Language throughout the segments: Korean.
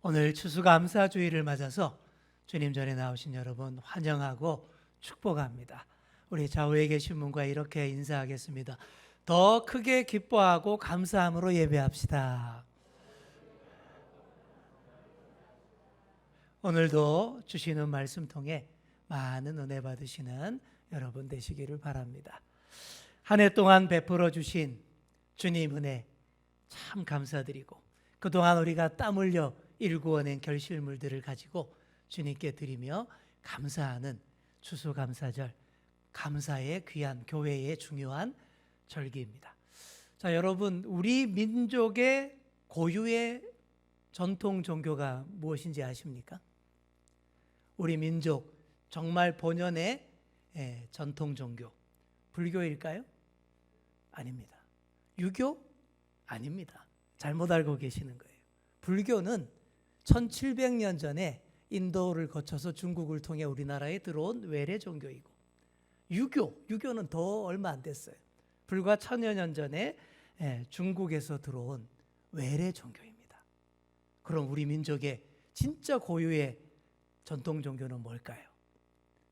오늘 추수감사주의를 맞아서 주님 전에 나오신 여러분 환영하고 축복합니다. 우리 좌우에 계신 분과 이렇게 인사하겠습니다. 더 크게 기뻐하고 감사함으로 예배합시다. 오늘도 주시는 말씀 통해 많은 은혜 받으시는 여러분 되시기를 바랍니다. 한 해 동안 베풀어 주신 주님 은혜 참 감사드리고, 그동안 우리가 땀 흘려 일구어낸 결실물들을 가지고 주님께 드리며 감사하는 추수감사절, 감사의 귀한 교회의 중요한 절기입니다. 자, 여러분, 우리 민족의 고유의 전통 종교가 무엇인지 아십니까? 우리 민족 정말 본연의 전통 종교, 불교일까요? 아닙니다. 유교? 아닙니다. 잘못 알고 계시는 거예요. 불교는 1700년 전에 인도를 거쳐서 중국을 통해 우리나라에 들어온 외래 종교이고, 유교는 더 얼마 안 됐어요. 불과 1000여 년 전에 중국에서 들어온 외래 종교입니다. 그럼 우리 민족의 진짜 고유의 전통 종교는 뭘까요?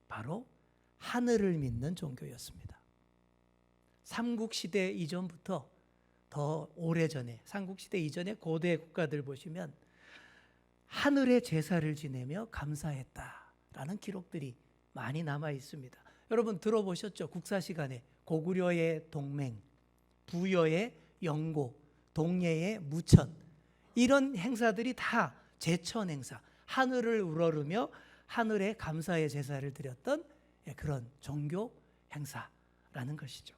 바로 하늘을 믿는 종교였습니다. 삼국시대 이전부터 더 오래전에, 삼국시대 이전의 고대 국가들 보시면 하늘의 제사를 지내며 감사했다라는 기록들이 많이 남아 있습니다. 여러분 들어보셨죠? 국사 시간에 고구려의 동맹, 부여의 영고, 동예의 무천, 이런 행사들이 다 제천 행사, 하늘을 우러르며 하늘의 감사의 제사를 드렸던 그런 종교 행사라는 것이죠.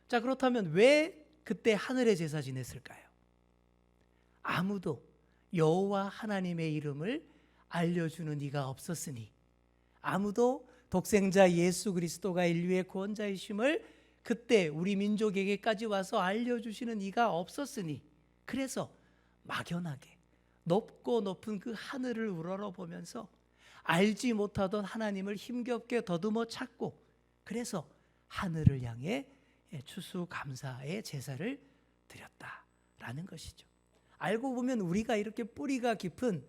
자, 그렇다면 왜 그때 하늘의 제사 지냈을까요? 아무도 여호와 하나님의 이름을 알려주는 이가 없었으니, 아무도 독생자 예수 그리스도가 인류의 구원자이심을 그때 우리 민족에게까지 와서 알려주시는 이가 없었으니, 그래서 막연하게 높고 높은 그 하늘을 우러러보면서 알지 못하던 하나님을 힘겹게 더듬어 찾고, 그래서 하늘을 향해 추수감사의 제사를 드렸다라는 것이죠. 알고 보면 우리가 이렇게 뿌리가 깊은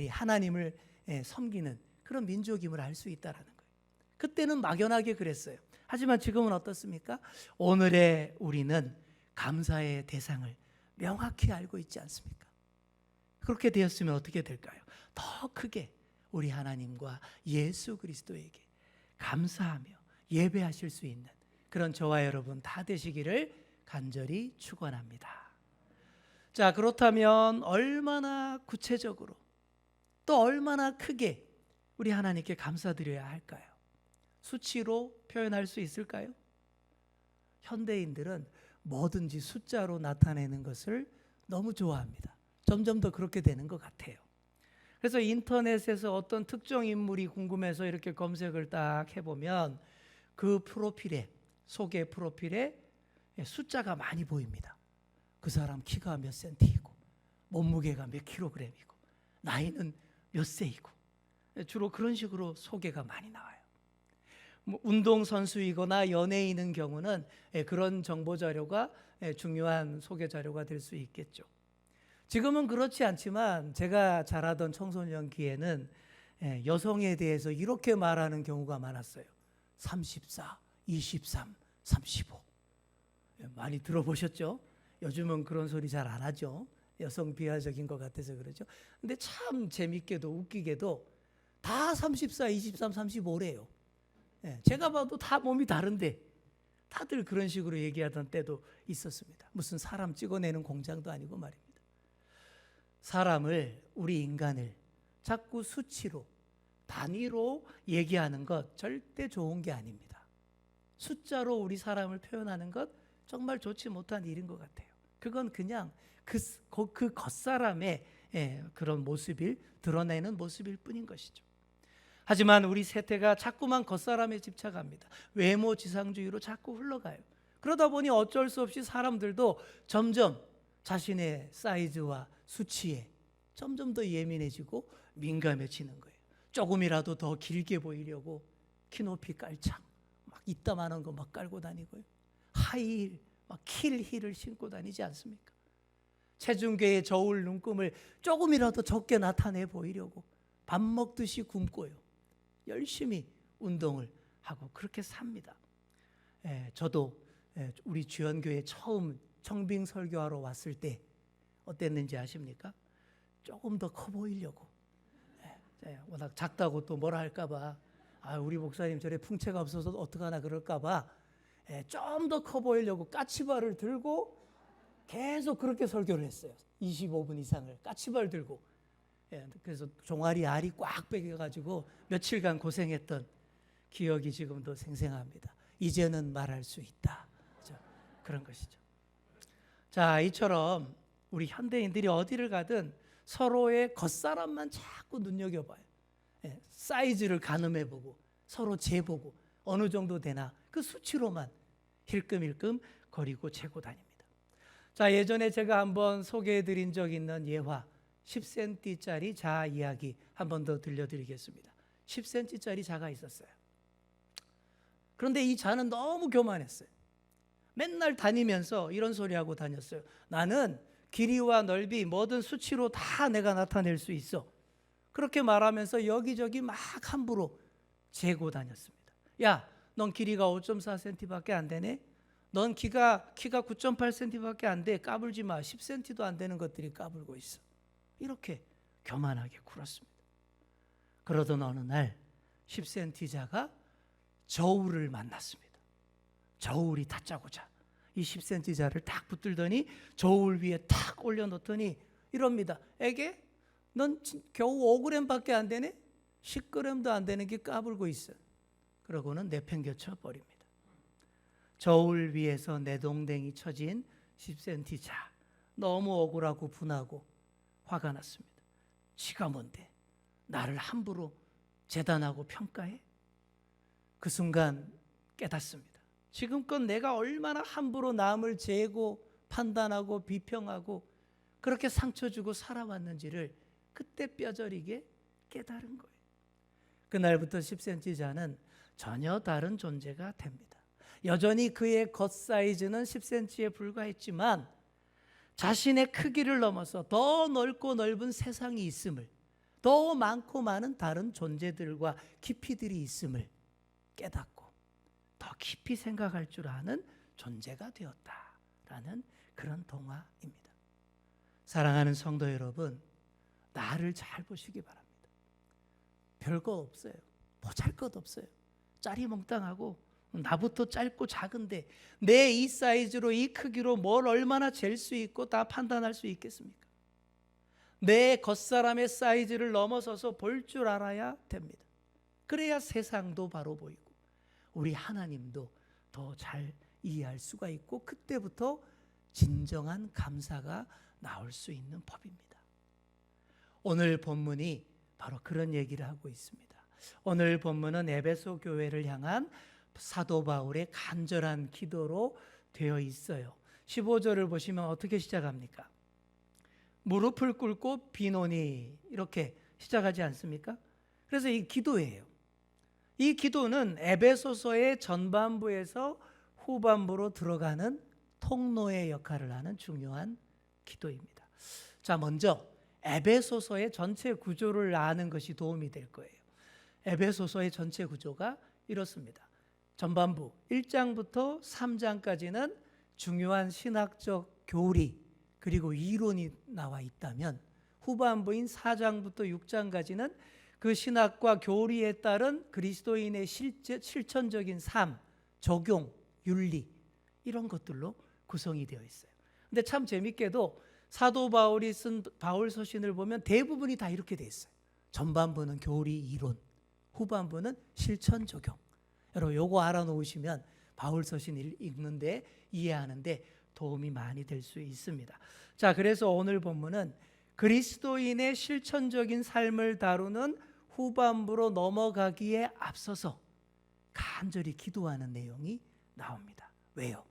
하나님을 섬기는 그런 민족임을 알 수 있다는 거예요. 그때는 막연하게 그랬어요. 하지만 지금은 어떻습니까? 오늘의 우리는 감사의 대상을 명확히 알고 있지 않습니까? 그렇게 되었으면 어떻게 될까요? 더 크게 우리 하나님과 예수 그리스도에게 감사하며 예배하실 수 있는 그런 저와 여러분 다 되시기를 간절히 축원합니다. 자, 그렇다면 얼마나 구체적으로 또 얼마나 크게 우리 하나님께 감사드려야 할까요? 수치로 표현할 수 있을까요? 현대인들은 뭐든지 숫자로 나타내는 것을 너무 좋아합니다. 점점 더 그렇게 되는 것 같아요. 그래서 인터넷에서 어떤 특정 인물이 궁금해서 이렇게 검색을 딱 해보면 그 프로필에, 소개 프로필에 숫자가 많이 보입니다. 그 사람 키가 몇 센티이고, 몸무게가 몇 킬로그램이고, 나이는 몇 세이고, 주로 그런 식으로 소개가 많이 나와요. 운동선수이거나 연예인인 경우는 그런 정보 자료가 중요한 소개 자료가 될 수 있겠죠. 지금은 그렇지 않지만 제가 자라던 청소년기에는 여성에 대해서 이렇게 말하는 경우가 많았어요. 34, 23, 35. 많이 들어보셨죠? 요즘은 그런 소리 잘 안 하죠. 여성 비하적인 것 같아서 그러죠. 근데 참 재밌게도 웃기게도 다 34, 23, 35래요. 제가 봐도 다 몸이 다른데 다들 그런 식으로 얘기하던 때도 있었습니다. 무슨 사람 찍어내는 공장도 아니고 말입니다. 사람을, 우리 인간을 자꾸 수치로, 단위로 얘기하는 것 절대 좋은 게 아닙니다. 숫자로 우리 사람을 표현하는 것 정말 좋지 못한 일인 것 같아요. 그건 그냥 그 겉사람의 그런 모습을 드러내는 모습일 뿐인 것이죠. 하지만 우리 세태가 자꾸만 겉사람에 집착합니다. 외모지상주의로 자꾸 흘러가요. 그러다 보니 어쩔 수 없이 사람들도 점점 자신의 사이즈와 수치에 점점 더 예민해지고 민감해지는 거예요. 조금이라도 더 길게 보이려고 키높이 깔창, 막 이따만한 거 막 깔고 다니고요. 하이힐, 막 킬힐을 신고 다니지 않습니까? 체중계의 저울 눈금을 조금이라도 적게 나타내 보이려고 밥 먹듯이 굶고요. 열심히 운동을 하고 그렇게 삽니다. 저도 우리 주연교회 처음 청빙 설교하러 왔을 때 어땠는지 아십니까? 조금 더 커 보이려고. 워낙 작다고 또 뭐라 할까봐, 우리 목사님 저래 풍채가 없어서 어떡하나 그럴까봐 좀 더 커 보이려고 까치발을 들고 계속 그렇게 설교를 했어요. 25분 이상을 까치발 들고. 그래서 종아리 알이 꽉 빼겨가지고 며칠간 고생했던 기억이 지금도 생생합니다. 이제는 말할 수 있다. 그렇죠? 그런 것이죠. 자, 이처럼 우리 현대인들이 어디를 가든 서로의 겉사람만 자꾸 눈여겨봐요. 사이즈를 가늠해보고 서로 재보고 어느 정도 되나 그 수치로만 힐끔힐끔 거리고 재고 다닙니다. 자, 예전에 제가 한번 소개해드린 적 있는 예화 10cm짜리 자 이야기 한 번 더 들려드리겠습니다. 10cm짜리 자가 있었어요. 그런데 이 자는 너무 교만했어요. 맨날 다니면서 이런 소리 하고 다녔어요. 나는 길이와 넓이 뭐든 수치로 다 내가 나타낼 수 있어. 그렇게 말하면서 여기저기 막 함부로 재고 다녔습니다. 야, 넌 길이가 5.4cm밖에 안 되네? 넌 키가 9.8cm밖에 안 돼. 까불지 마. 10cm도 안 되는 것들이 까불고 있어. 이렇게 교만하게 굴었습니다. 그러던 어느 날 10cm자가 저울을 만났습니다. 저울이 다짜고짜 이 10cm자를 딱 붙들더니 저울 위에 탁 올려놓더니 이럽니다. 애게, 넌 겨우 5g밖에 안 되네? 10g도 안 되는 게 까불고 있어. 그러고는 내팽개쳐 버립니다. 저울 위에서 내동댕이 쳐진 10cm자, 너무 억울하고 분하고 화가 났습니다. 지가 뭔데 나를 함부로 재단하고 평가해? 그 순간 깨닫습니다. 지금껏 내가 얼마나 함부로 남을 재고 판단하고 비평하고 그렇게 상처 주고 살아왔는지를 그때 뼈저리게 깨달은 거예요. 그날부터 10cm자는 전혀 다른 존재가 됩니다. 여전히 그의 겉 사이즈는 10cm에 불과했지만 자신의 크기를 넘어서 더 넓고 넓은 세상이 있음을, 더 많고 많은 다른 존재들과 깊이들이 있음을 깨닫고 더 깊이 생각할 줄 아는 존재가 되었다라는 그런 동화입니다. 사랑하는 성도 여러분, 나를 잘 보시기 바랍니다. 별거 없어요. 보잘것 없어요. 짜리몽땅하고 나부터 짧고 작은데 내 이 사이즈로 이 크기로 뭘 얼마나 잴 수 있고 다 판단할 수 있겠습니까? 내 겉사람의 사이즈를 넘어서서 볼 줄 알아야 됩니다. 그래야 세상도 바로 보이고 우리 하나님도 더 잘 이해할 수가 있고 그때부터 진정한 감사가 나올 수 있는 법입니다. 오늘 본문이 바로 그런 얘기를 하고 있습니다. 오늘 본문은 에베소 교회를 향한 사도 바울의 간절한 기도로 되어 있어요. 15절을 보시면 어떻게 시작합니까? 무릎을 꿇고 비노니 이렇게 시작하지 않습니까? 그래서 이 기도예요. 이 기도는 에베소서의 전반부에서 후반부로 들어가는 통로의 역할을 하는 중요한 기도입니다. 자, 먼저 에베소서의 전체 구조를 아는 것이 도움이 될 거예요. 에베소서의 전체 구조가 이렇습니다. 전반부 1장부터 3장까지는 중요한 신학적 교리 그리고 이론이 나와 있다면 후반부인 4장부터 6장까지는 그 신학과 교리에 따른 그리스도인의 실천적인 삶, 적용, 윤리 이런 것들로 구성이 되어 있어요. 근데 참 재밌게도 사도 바울이 쓴 바울 서신을 보면 대부분이 다 이렇게 돼 있어요. 전반부는 교리, 이론, 후반부는 실천, 적용. 여러분 요거 알아놓으시면 바울 서신을 읽는데 이해하는데 도움이 많이 될 수 있습니다. 자, 그래서 오늘 본문은 그리스도인의 실천적인 삶을 다루는 후반부로 넘어가기에 앞서서 간절히 기도하는 내용이 나옵니다. 왜요?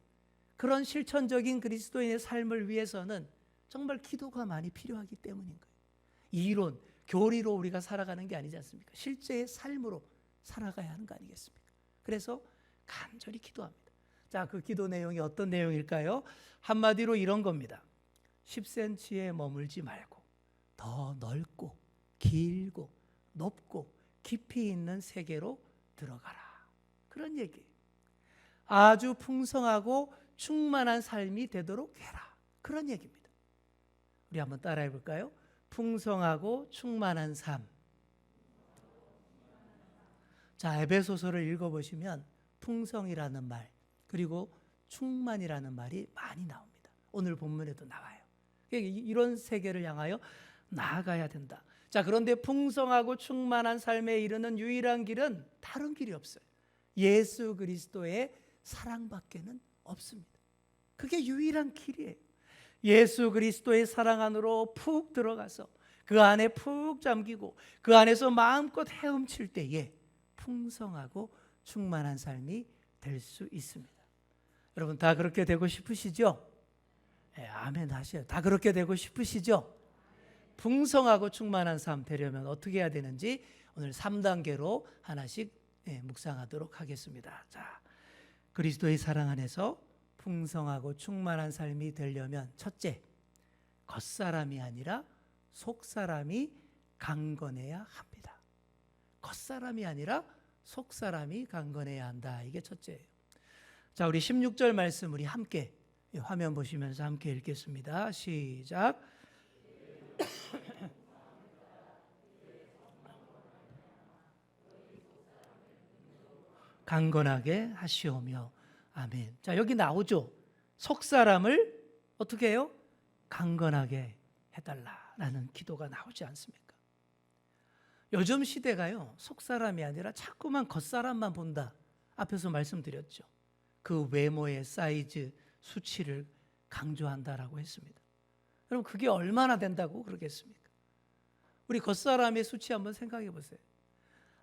그런 실천적인 그리스도인의 삶을 위해서는 정말 기도가 많이 필요하기 때문인 거예요. 이론, 교리로 우리가 살아가는 게 아니지 않습니까? 실제의 삶으로 살아가야 하는 거 아니겠습니까? 그래서 간절히 기도합니다. 자, 그 기도 내용이 어떤 내용일까요? 한마디로 이런 겁니다. 10cm에 머물지 말고 더 넓고 길고 높고 깊이 있는 세계로 들어가라. 그런 얘기예요. 아주 풍성하고 충만한 삶이 되도록 해라. 그런 얘기입니다. 우리 한번 따라해 볼까요? 풍성하고 충만한 삶. 자, 에베소서를 읽어보시면 풍성이라는 말 그리고 충만이라는 말이 많이 나옵니다. 오늘 본문에도 나와요. 이런 세계를 향하여 나아가야 된다. 자, 그런데 풍성하고 충만한 삶에 이르는 유일한 길은 다른 길이 없어요. 예수 그리스도의 사랑밖에는 없습니다. 그게 유일한 길이에요. 예수 그리스도의 사랑 안으로 푹 들어가서 그 안에 푹 잠기고 그 안에서 마음껏 헤엄칠 때에 풍성하고 충만한 삶이 될 수 있습니다. 여러분 다 그렇게 되고 싶으시죠? 네, 아멘 하셔요. 다 그렇게 되고 싶으시죠? 풍성하고 충만한 삶 되려면 어떻게 해야 되는지 오늘 3단계로 하나씩 묵상하도록 하겠습니다. 자, 그리스도의 사랑 안에서 풍성하고 충만한 삶이 되려면 첫째, 겉사람이 아니라 속사람이 강건해야 합니다. 겉사람이 아니라 속사람이 강건해야 한다. 이게 첫째예요. 자, 우리 16절 말씀 우리 함께 화면 보시면서 함께 읽겠습니다. 시작. 강건하게 하시오며. 아멘. 자, 여기 나오죠. 속사람을 어떻게 해요? 강건하게 해달라라는 기도가 나오지 않습니까? 요즘 시대가요, 속사람이 아니라 자꾸만 겉사람만 본다. 앞에서 말씀드렸죠. 그 외모의 사이즈, 수치를 강조한다라고 했습니다. 여러분 그게 얼마나 된다고 그러겠습니까? 우리 겉사람의 수치 한번 생각해 보세요.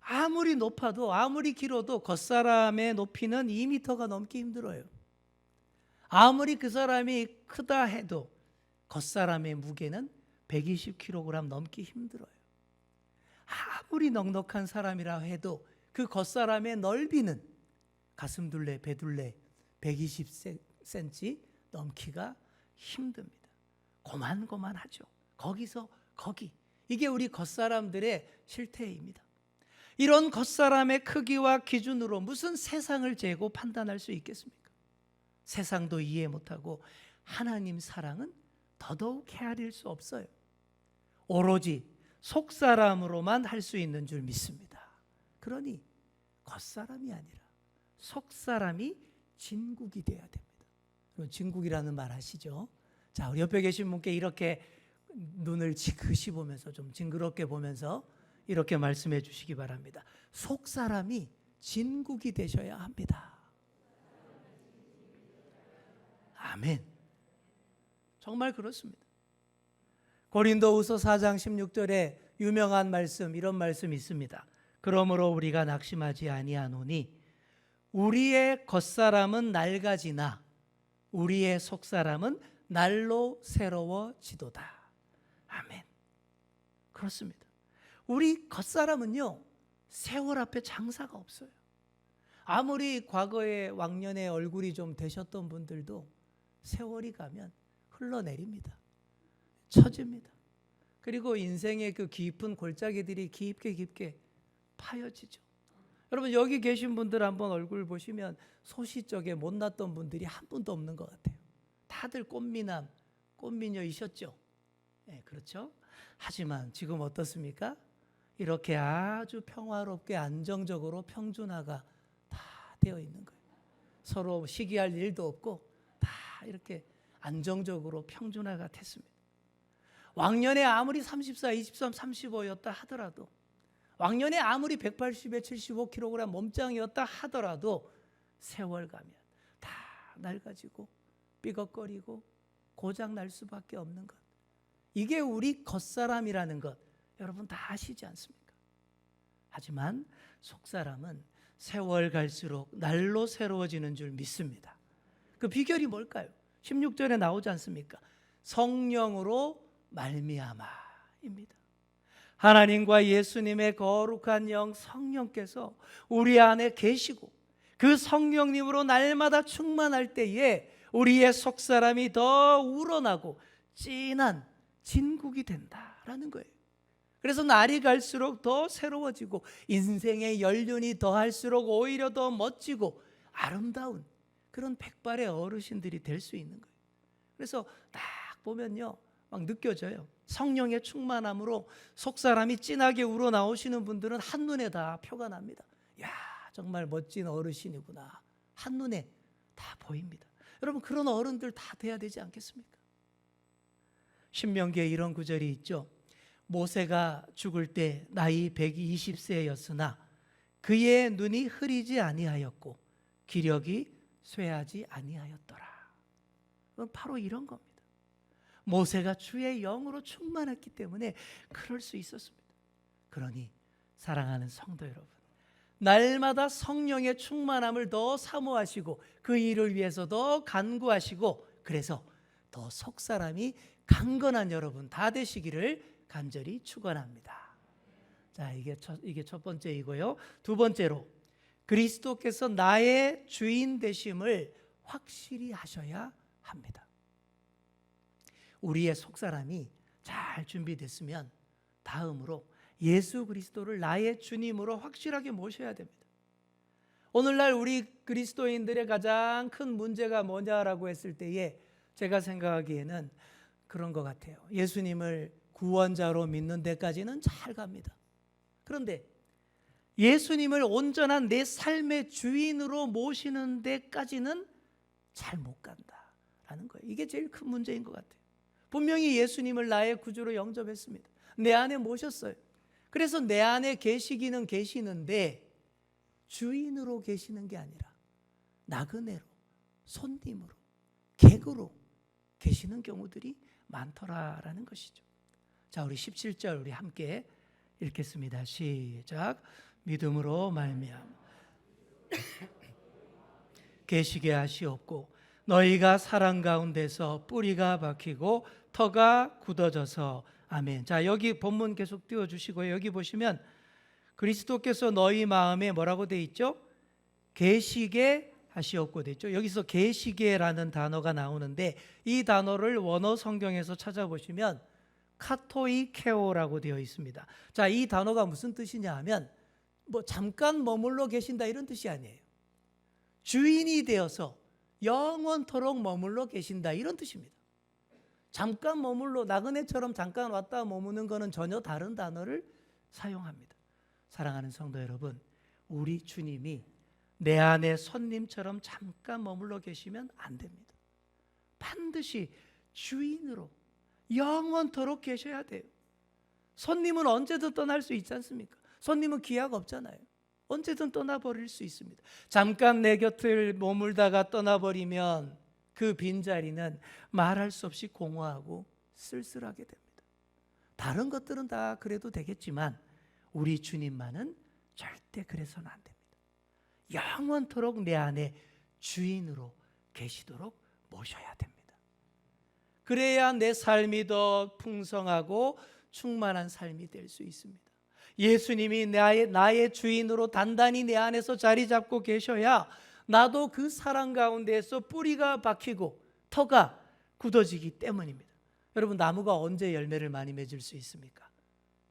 아무리 높아도 아무리 길어도 겉사람의 높이는 2m가 넘기 힘들어요. 아무리 그 사람이 크다 해도 겉사람의 무게는 120kg 넘기 힘들어요. 아무리 넉넉한 사람이라 해도 그 겉사람의 넓이는 가슴둘레, 배둘레 120cm 넘기가 힘듭니다. 고만고만하죠. 거기서 거기. 이게 우리 겉사람들의 실태입니다. 이런 겉사람의 크기와 기준으로 무슨 세상을 재고 판단할 수 있겠습니까? 세상도 이해 못하고 하나님 사랑은 더더욱 헤아릴 수 없어요. 오로지 속사람으로만 할 수 있는 줄 믿습니다. 그러니 겉사람이 아니라 속사람이 진국이 돼야 됩니다. 여러분 진국이라는 말 아시죠? 자, 우리 옆에 계신 분께 이렇게 눈을 지그시 보면서 좀 징그럽게 보면서 이렇게 말씀해 주시기 바랍니다. 속사람이 진국이 되셔야 합니다. 아멘. 정말 그렇습니다. 고린도후서 4장 16절에 유명한 말씀, 이런 말씀이 있습니다. 그러므로 우리가 낙심하지 아니하노니 우리의 겉사람은 낡아지나 우리의 속사람은 날로 새로워지도다. 아멘. 그렇습니다. 우리 겉사람은요, 세월 앞에 장사가 없어요. 아무리 과거에 왕년에 얼굴이 좀 되셨던 분들도 세월이 가면 흘러내립니다. 처집니다. 그리고 인생의 그 깊은 골짜기들이 깊게 파여지죠. 여러분 여기 계신 분들 한번 얼굴 보시면 소시적에 못났던 분들이 한 분도 없는 것 같아요. 다들 꽃미남, 꽃미녀이셨죠. 네, 그렇죠. 하지만 지금 어떻습니까? 이렇게 아주 평화롭게 안정적으로 평준화가 다 되어 있는 거예요. 서로 시기할 일도 없고 다 이렇게 안정적으로 평준화가 됐습니다. 왕년에 아무리 34, 23, 35였다 하더라도, 왕년에 아무리 180에 75kg 몸짱이었다 하더라도 세월 가면 다 낡아지고 삐걱거리고 고장 날 수밖에 없는 것. 이게 우리 겉사람이라는 것 여러분 다 아시지 않습니까? 하지만 속사람은 세월 갈수록 날로 새로워지는 줄 믿습니다. 그 비결이 뭘까요? 16절에 나오지 않습니까? 성령으로 말미암아입니다. 하나님과 예수님의 거룩한 영 성령께서 우리 안에 계시고 그 성령님으로 날마다 충만할 때에 우리의 속사람이 더 우러나고 진한 진국이 된다라는 거예요. 그래서 날이 갈수록 더 새로워지고 인생의 연륜이 더할수록 오히려 더 멋지고 아름다운 그런 백발의 어르신들이 될 수 있는 거예요. 그래서 딱 보면요, 막 느껴져요. 성령의 충만함으로 속사람이 진하게 우러나오시는 분들은 한눈에 다 표가 납니다. 야, 정말 멋진 어르신이구나. 한눈에 다 보입니다. 여러분, 그런 어른들 다 돼야 되지 않겠습니까? 신명기에 이런 구절이 있죠. 모세가 죽을 때 나이 120세였으나 그의 눈이 흐리지 아니하였고 기력이 쇠하지 아니하였더라. 바로 이런 겁니다. 모세가 주의 영으로 충만했기 때문에 그럴 수 있었습니다. 그러니 사랑하는 성도 여러분, 날마다 성령의 충만함을 더 사모하시고 그 일을 위해서 더 간구하시고 그래서 더 속사람이 강건한 여러분 다 되시기를 간절히 축원합니다. 자, 이게 첫 번째이고요. 두 번째로 그리스도께서 나의 주인 되심을 확실히 하셔야 합니다. 우리의 속사람이 잘 준비됐으면 다음으로 예수 그리스도를 나의 주님으로 확실하게 모셔야 됩니다. 오늘날 우리 그리스도인들의 가장 큰 문제가 뭐냐라고 했을 때에 제가 생각하기에는 그런 것 같아요. 예수님을 구원자로 믿는 데까지는 잘 갑니다. 그런데 예수님을 온전한 내 삶의 주인으로 모시는 데까지는 잘 못 간다라는 거예요. 이게 제일 큰 문제인 것 같아요. 분명히 예수님을 나의 구주로 영접했습니다. 내 안에 모셨어요. 그래서 내 안에 계시기는 계시는데 주인으로 계시는 게 아니라 나그네로, 손님으로, 객으로 계시는 경우들이 많더라라는 것이죠. 자, 우리 17절 우리 함께 읽겠습니다. 시작. 믿음으로 말미암아 계시게 하시옵고 너희가 사랑 가운데서 뿌리가 박히고 터가 굳어져서 아멘. 자, 여기 본문 계속 띄워주시고요. 여기 보시면 그리스도께서 너희 마음에 뭐라고 돼 있죠? 계시게 하시옵고 돼 있죠. 여기서 계시게라는 단어가 나오는데 이 단어를 원어 성경에서 찾아보시면 카토이케오라고 되어 있습니다. 자, 이 단어가 무슨 뜻이냐 하면 뭐 잠깐 머물러 계신다 이런 뜻이 아니에요. 주인이 되어서 영원토록 머물러 계신다 이런 뜻입니다. 잠깐 머물러 나그네처럼 잠깐 왔다 머무는 것은 전혀 다른 단어를 사용합니다. 사랑하는 성도 여러분, 우리 주님이 내 안에 손님처럼 잠깐 머물러 계시면 안 됩니다. 반드시 주인으로 영원토록 계셔야 돼요. 손님은 언제든 떠날 수 있지 않습니까? 손님은 기약 없잖아요. 언제든 떠나버릴 수 있습니다. 잠깐 내 곁을 머물다가 떠나버리면 그 빈자리는 말할 수 없이 공허하고 쓸쓸하게 됩니다. 다른 것들은 다 그래도 되겠지만 우리 주님만은 절대 그래서는 안 됩니다. 영원토록 내 안에 주인으로 계시도록 모셔야 됩니다. 그래야 내 삶이 더 풍성하고 충만한 삶이 될 수 있습니다. 예수님이 나의 주인으로 단단히 내 안에서 자리 잡고 계셔야 나도 그 사랑 가운데에서 뿌리가 박히고 터가 굳어지기 때문입니다. 여러분, 나무가 언제 열매를 많이 맺을 수 있습니까?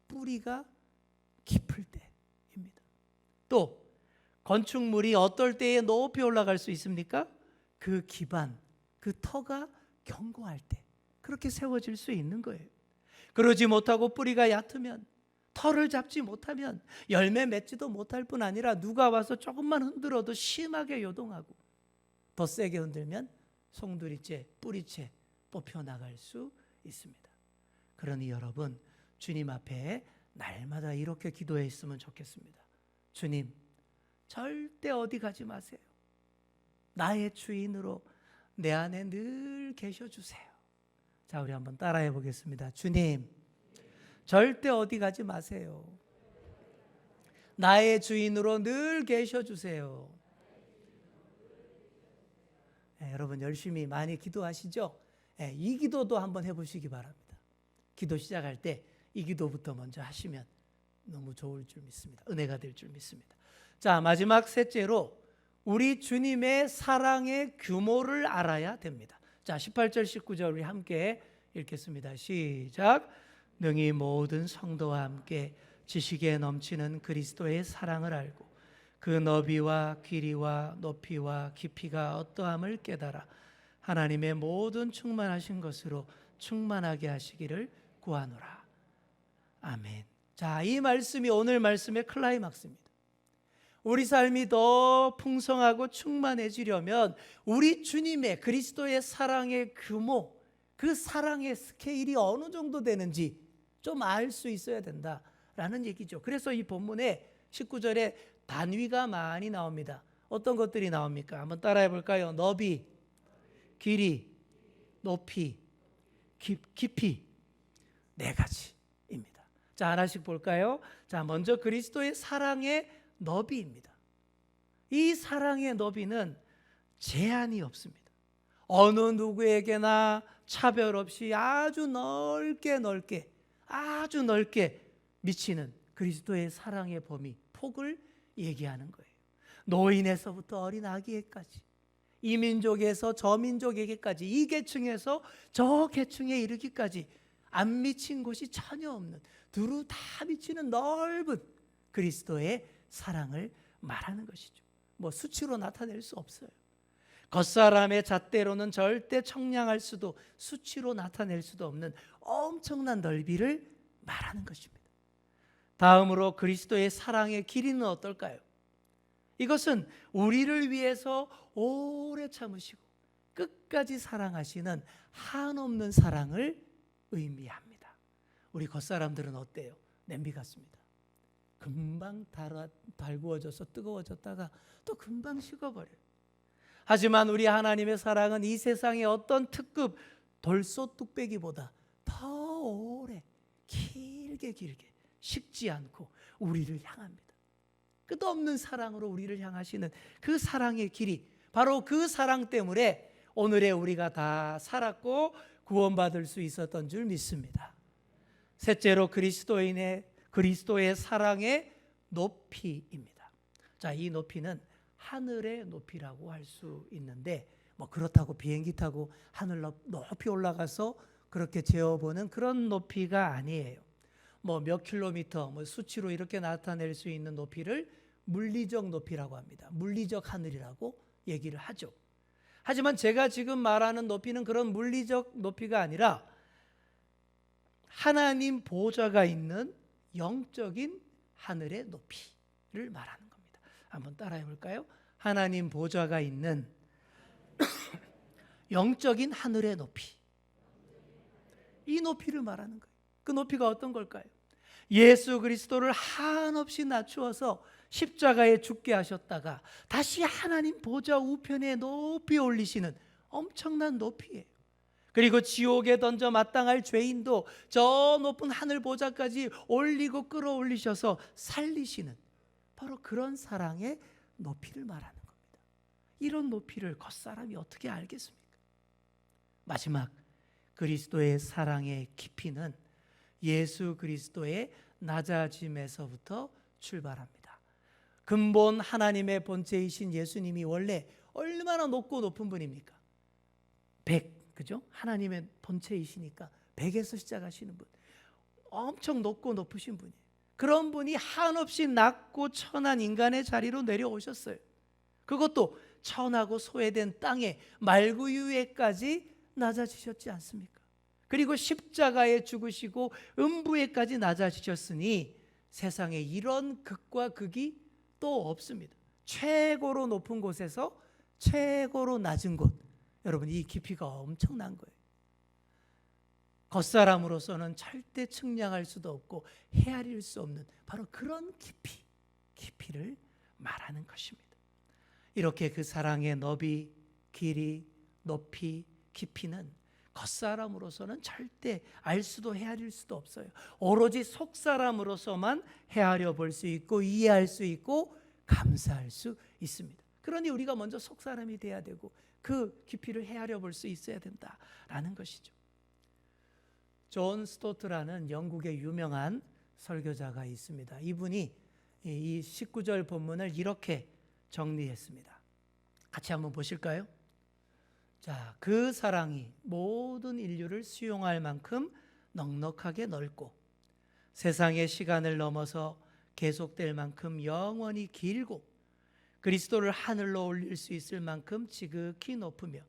뿌리가 깊을 때입니다. 또 건축물이 어떨 때에 높이 올라갈 수 있습니까? 그 기반, 그 터가 견고할 때 그렇게 세워질 수 있는 거예요. 그러지 못하고 뿌리가 얕으면, 털을 잡지 못하면 열매 맺지도 못할 뿐 아니라 누가 와서 조금만 흔들어도 심하게 요동하고 더 세게 흔들면 송두리째, 뿌리째 뽑혀 나갈 수 있습니다. 그러니 여러분, 주님 앞에 날마다 이렇게 기도했으면 좋겠습니다. 주님, 절대 어디 가지 마세요. 나의 주인으로 내 안에 늘 계셔주세요. 자, 우리 한번 따라해 보겠습니다. 주님, 절대 어디 가지 마세요. 나의 주인으로 늘 계셔주세요. 네, 여러분 열심히 많이 기도하시죠? 네, 이 기도도 한번 해보시기 바랍니다. 기도 시작할 때 이 기도부터 먼저 하시면 너무 좋을 줄 믿습니다. 은혜가 될 줄 믿습니다. 자, 마지막 셋째로 우리 주님의 사랑의 규모를 알아야 됩니다. 자, 18절 19절 우리 함께 읽겠습니다. 시작. 능히 모든 성도와 함께 지식에 넘치는 그리스도의 사랑을 알고 그 너비와 길이와 높이와 깊이가 어떠함을 깨달아 하나님의 모든 충만하신 것으로 충만하게 하시기를 구하노라. 아멘. 자, 이 말씀이 오늘 말씀의 클라이막스입니다. 우리 삶이 더 풍성하고 충만해지려면 우리 주님의 그리스도의 사랑의 규모, 그 사랑의 스케일이 어느 정도 되는지 좀 알 수 있어야 된다라는 얘기죠. 그래서 이 본문에 19절에 단위가 많이 나옵니다. 어떤 것들이 나옵니까? 한번 따라해 볼까요? 너비, 길이, 높이, 깊이, 네 가지입니다. 자, 하나씩 볼까요? 자, 먼저 그리스도의 사랑의 너비입니다. 이 사랑의 너비는 제한이 없습니다. 어느 누구에게나 차별 없이 아주 넓게 미치는 그리스도의 사랑의 범위, 폭을 얘기하는 거예요. 노인에서부터 어린 아기에까지, 이 민족에서 저 민족에게까지, 이 계층에서 저 계층에 이르기까지 안 미친 곳이 전혀 없는, 두루 다 미치는 넓은 그리스도의 사랑을 말하는 것이죠. 뭐 수치로 나타낼 수 없어요. 겉사람의 잣대로는 절대 청량할 수도, 수치로 나타낼 수도 없는 엄청난 넓이를 말하는 것입니다. 다음으로 그리스도의 사랑의 길이는 어떨까요? 이것은 우리를 위해서 오래 참으시고 끝까지 사랑하시는 한없는 사랑을 의미합니다. 우리 겉사람들은 어때요? 냄비 같습니다. 금방 달구어져서 뜨거워졌다가 또 금방 식어버려요. 하지만 우리 하나님의 사랑은 이 세상의 어떤 특급 돌솥 뚝배기보다 더 오래 길게 식지 않고 우리를 향합니다. 끝없는 사랑으로 우리를 향하시는 그 사랑의 길이, 바로 그 사랑 때문에 오늘의 우리가 다 살았고 구원받을 수 있었던 줄 믿습니다. 셋째로 그리스도의 사랑의 높이입니다. 자, 이 높이는 하늘의 높이라고 할 수 있는데, 뭐 그렇다고 비행기 타고 하늘 높이 올라가서 그렇게 재어보는 그런 높이가 아니에요. 뭐 몇 킬로미터, 뭐 수치로 이렇게 나타낼 수 있는 높이를 물리적 높이라고 합니다. 물리적 하늘이라고 얘기를 하죠. 하지만 제가 지금 말하는 높이는 그런 물리적 높이가 아니라 하나님 보좌가 있는 영적인 하늘의 높이를 말하는 겁니다. 한번 따라해 볼까요? 하나님 보좌가 있는 영적인 하늘의 높이, 이 높이를 말하는 거예요. 그 높이가 어떤 걸까요? 예수 그리스도를 한없이 낮추어서 십자가에 죽게 하셨다가 다시 하나님 보좌 우편에 높이 올리시는 엄청난 높이예요. 그리고 지옥에 던져 마땅할 죄인도 저 높은 하늘 보좌까지 올리고 끌어올리셔서 살리시는, 바로 그런 사랑의 높이를 말하는 겁니다. 이런 높이를 겉사람이 어떻게 알겠습니까? 마지막, 그리스도의 사랑의 깊이는 예수 그리스도의 낮아짐에서부터 출발합니다. 근본 하나님의 본체이신 예수님이 원래 얼마나 높은 분입니까? 100, 그죠? 하나님의 본체이시니까 100에서 시작하시는 분, 엄청 높으신 분이에요. 그런 분이 한없이 낮고 천한 인간의 자리로 내려오셨어요. 그것도 천하고 소외된 땅에 말구유에까지 낮아지셨지 않습니까? 그리고 십자가에 죽으시고 음부에까지 낮아지셨으니 세상에 이런 극과 극이 또 없습니다. 최고로 높은 곳에서 최고로 낮은 곳, 여러분 이 깊이가 엄청난 거예요. 겉사람으로서는 절대 측량할 수도 없고 헤아릴 수 없는 바로 그런 깊이를 말하는 것입니다. 이렇게 그 사랑의 너비, 길이, 높이, 깊이는 겉사람으로서는 절대 알 수도 헤아릴 수도 없어요. 오로지 속사람으로서만 헤아려 볼 수 있고 이해할 수 있고 감사할 수 있습니다. 그러니 우리가 먼저 속사람이 돼야 되고 그 깊이를 헤아려 볼 수 있어야 된다라는 것이죠. 존 스토트라는 영국의 유명한 설교자가 있습니다. 이분이 이 19절 본문을 이렇게 정리했습니다. 같이 한번 보실까요? 자, 그 사랑이 모든 인류를 수용할 만큼 넉넉하게 넓고 세상의 시간을 넘어서 계속될 만큼 영원히 길고 그리스도를 하늘로 올릴 수 있을 만큼 지극히 높으며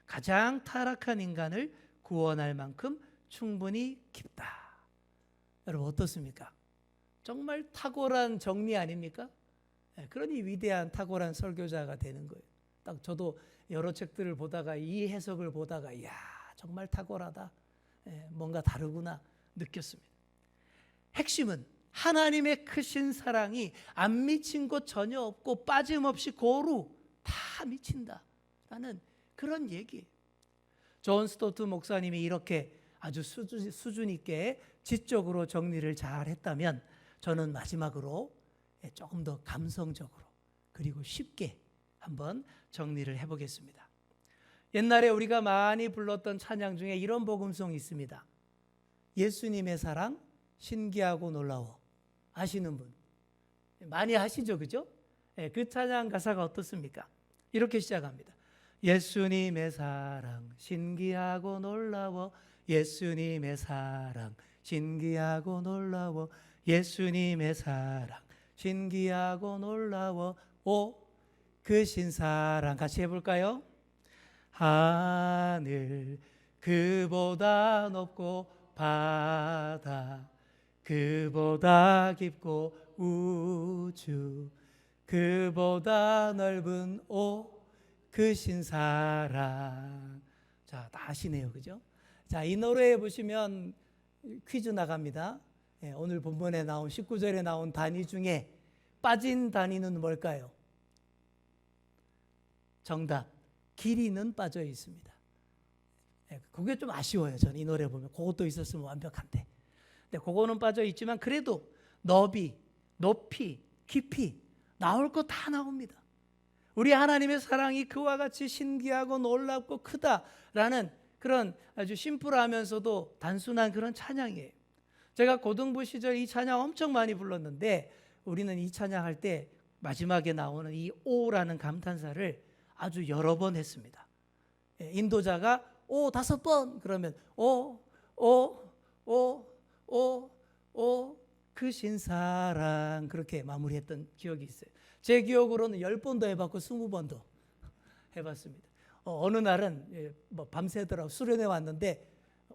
가장 타락한 인간을 구원할 만큼 충분히 깊다. 여러분 어떻습니까? 정말 탁월한 정리 아닙니까? 그러니 위대한 탁월한 설교자가 되는 거예요. 딱 저도 여러 책들을 보다가 이 해석을 보다가 이야 정말 탁월하다. 뭔가 다르구나 느꼈습니다. 핵심은 하나님의 크신 사랑이 안 미친 것 전혀 없고 빠짐없이 고루 다 미친다라는 그런 얘기예요. 존 스토트 목사님이 이렇게 아주 수준 있게 지적으로 정리를 잘 했다면 저는 마지막으로 조금 더 감성적으로 그리고 쉽게 한번 정리를 해보겠습니다. 옛날에 우리가 많이 불렀던 찬양 중에 이런 복음송이 있습니다. 예수님의 사랑 신기하고 놀라워. 아시는 분 많이 하시죠, 그죠? 그 찬양 가사가 어떻습니까? 이렇게 시작합니다. 예수님의 사랑 신기하고 놀라워. 예수님의 사랑 신기하고 놀라워. 예수님의 사랑 신기하고 놀라워. 오 크신 사랑 같이 해볼까요? 하늘 그보다 높고 바다 그보다 깊고 우주 그보다 넓은 오 크신 사랑. 자, 다 아시네요, 그죠? 자, 이 노래에 보시면 퀴즈 나갑니다. 오늘 본문에 나온 19절에 나온 단위 중에 빠진 단위는 뭘까요? 정답, 길이는 빠져 있습니다. 그게 좀 아쉬워요. 저는 이 노래 보면 그것도 있었으면 완벽한데. 근데 그거는 빠져 있지만 그래도 너비, 높이, 깊이 나올 거 다 나옵니다. 우리 하나님의 사랑이 그와 같이 신기하고 놀랍고 크다라는 그런 아주 심플하면서도 단순한 그런 찬양이에요. 제가 고등부 시절 이 찬양 엄청 많이 불렀는데 우리는 이 찬양할 때 마지막에 나오는 이 오라는 감탄사를 아주 여러 번 했습니다. 인도자가 오 5번 그러면 오 크신 사랑 그렇게 마무리했던 기억이 있어요. 제 기억으로는 10번도 해봤고 20번도 해봤습니다. 어느 날은 밤새더라고 수련회 왔는데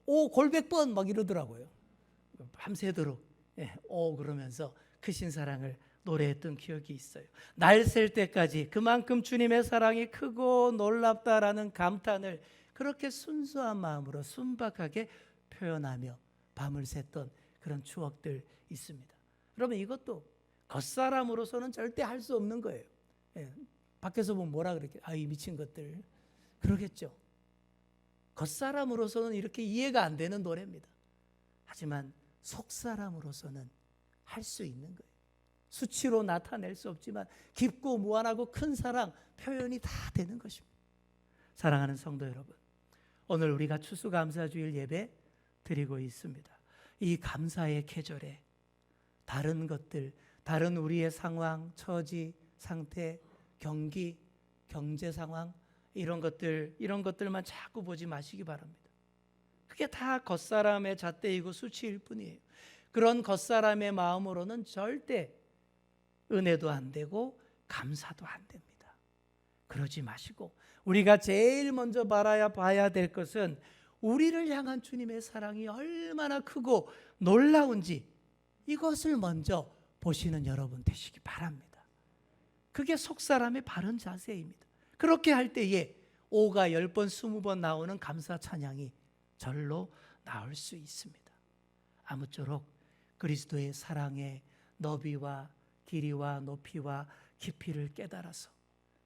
오 골백번 막 이러더라고요. 밤새도록 오 그러면서 크신 사랑을 노래했던 기억이 있어요. 날 셀 때까지 그만큼 주님의 사랑이 크고 놀랍다라는 감탄을 그렇게 순수한 마음으로 순박하게 표현하며 밤을 샜던 그런 추억들 있습니다. 여러분 이것도 겉사람으로서는 절대 할 수 없는 거예요. 밖에서 보면 뭐라 그랬겠어요? 아이 미친 것들 그러겠죠. 겉사람으로서는 이렇게 이해가 안 되는 노래입니다. 하지만 속사람으로서는 할 수 있는 거예요. 수치로 나타낼 수 없지만 깊고 무한하고 큰 사랑 표현이 다 되는 것입니다. 사랑하는 성도 여러분, 오늘 우리가 추수감사주일 예배 드리고 있습니다. 이 감사의 계절에 다른 것들, 다른 우리의 상황, 처지, 상태, 경기, 경제 상황 이런 것들만 자꾸 보지 마시기 바랍니다. 그게 다 겉사람의 잣대이고 수치일 뿐이에요. 그런 겉사람의 마음으로는 절대 은혜도 안 되고 감사도 안 됩니다. 그러지 마시고 우리가 제일 먼저 봐야 될 것은 우리를 향한 주님의 사랑이 얼마나 크고 놀라운지 이것을 먼저 보시는 여러분 되시기 바랍니다. 그게 속사람의 바른 자세입니다. 그렇게 할 때에 오가 10번, 20번 나오는 감사 찬양이 절로 나올 수 있습니다. 아무쪼록 그리스도의 사랑의 너비와 길이와 높이와 깊이를 깨달아서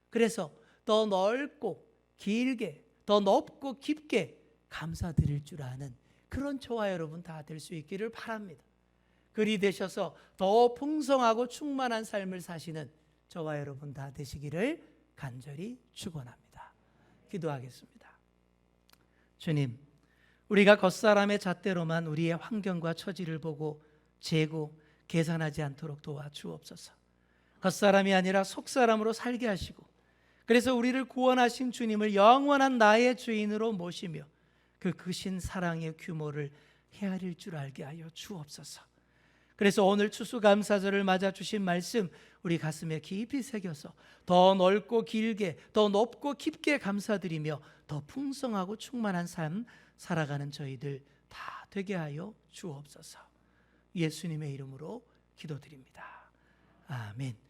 그래서 더 넓고 길게 더 높고 깊게 감사드릴 줄 아는 그런 저와 여러분 다 될 수 있기를 바랍니다. 그리 되셔서 더 풍성하고 충만한 삶을 사시는 저와 여러분 다 되시기를 간절히 축원합니다. 기도하겠습니다. 주님, 우리가 겉사람의 잣대로만 우리의 환경과 처지를 보고 재고 계산하지 않도록 도와주옵소서. 겉사람이 아니라 속사람으로 살게 하시고 그래서 우리를 구원하신 주님을 영원한 나의 주인으로 모시며 그 크신 사랑의 규모를 헤아릴 줄 알게 하여 주옵소서. 그래서 오늘 추수감사절을 맞아 주신 말씀 우리 가슴에 깊이 새겨서 더 넓고 길게, 더 높고 깊게 감사드리며 더 풍성하고 충만한 삶 살아가는 저희들 다 되게 하여 주옵소서. 예수님의 이름으로 기도드립니다. 아멘.